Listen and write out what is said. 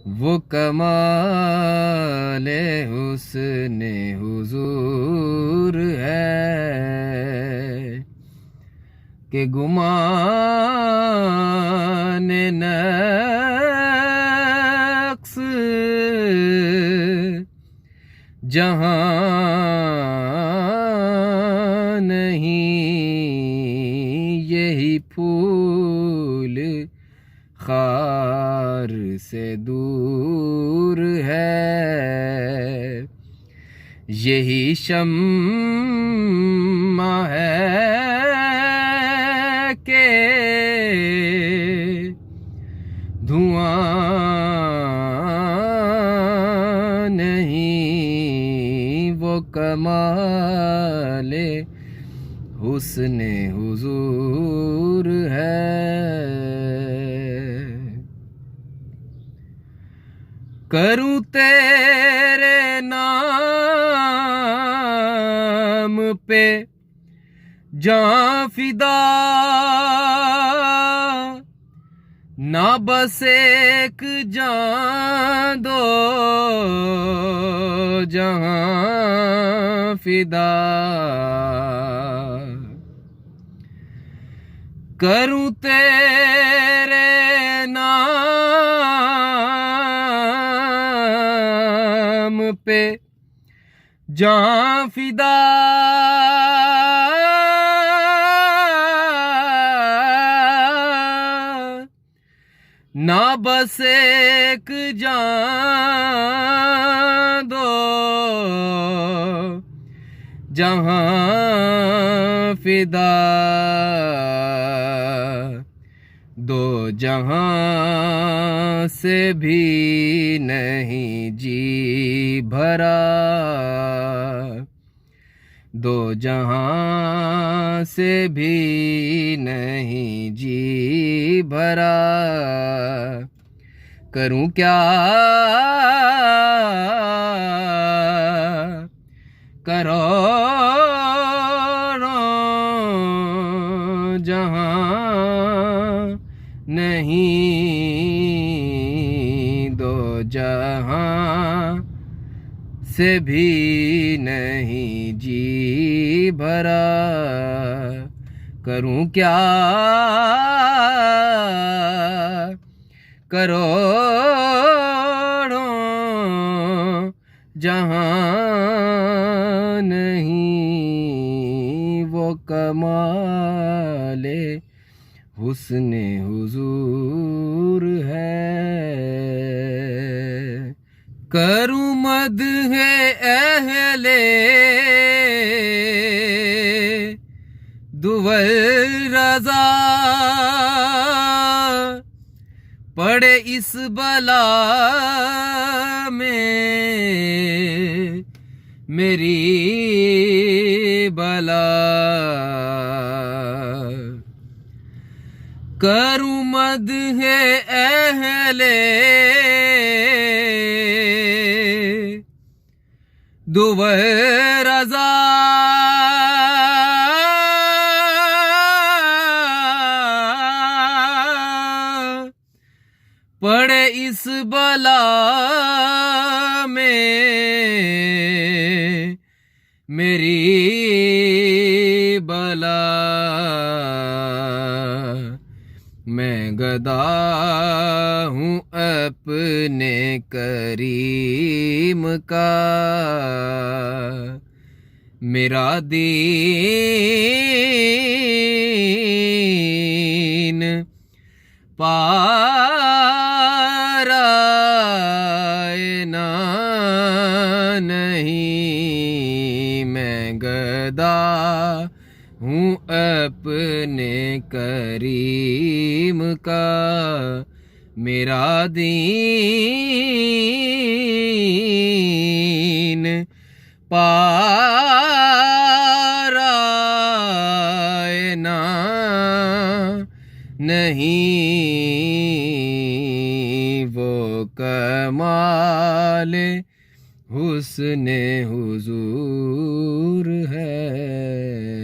وہ کمال حسن حضور ہے کہ گمان نقص جہاں نہیں، یہی پھول خار سے دور ہے، یہی شمع ہے کہ دھواں نہیں، وہ کمال حسن حضور ہے۔ کروں تیرے نام پہ جاں فدا، نہ بس ایک جاں دو جہاں فدا، کروں تیرے نام پہ جاں فدا، نہ بس ایک جاں دو جہاں فدا، دو جہاں سے بھی نہیں جی بھرا، دو جہاں سے بھی نہیں جی بھرا، کروں کیا کروڑوں جہاں نہیں، دو جہاں سے بھی نہیں جی بھرا، کروں کیا کروڑوں جہاں نہیں، وہ کمال حسن حضور ہے۔ کروں مدح اہل دول رضا، پڑے اس بلا میں میری بلا، کروں مدح اہل دول رضا، پڑے اس بلا میں میری بلا، میں گدا ہوں اپنے کریم کا، میرا دین پارائنا نہیں، میں گدا ہوں اپنے کریم کا، میرا دین پارائنا نہیں، وہ کمال حسن حضور ہے۔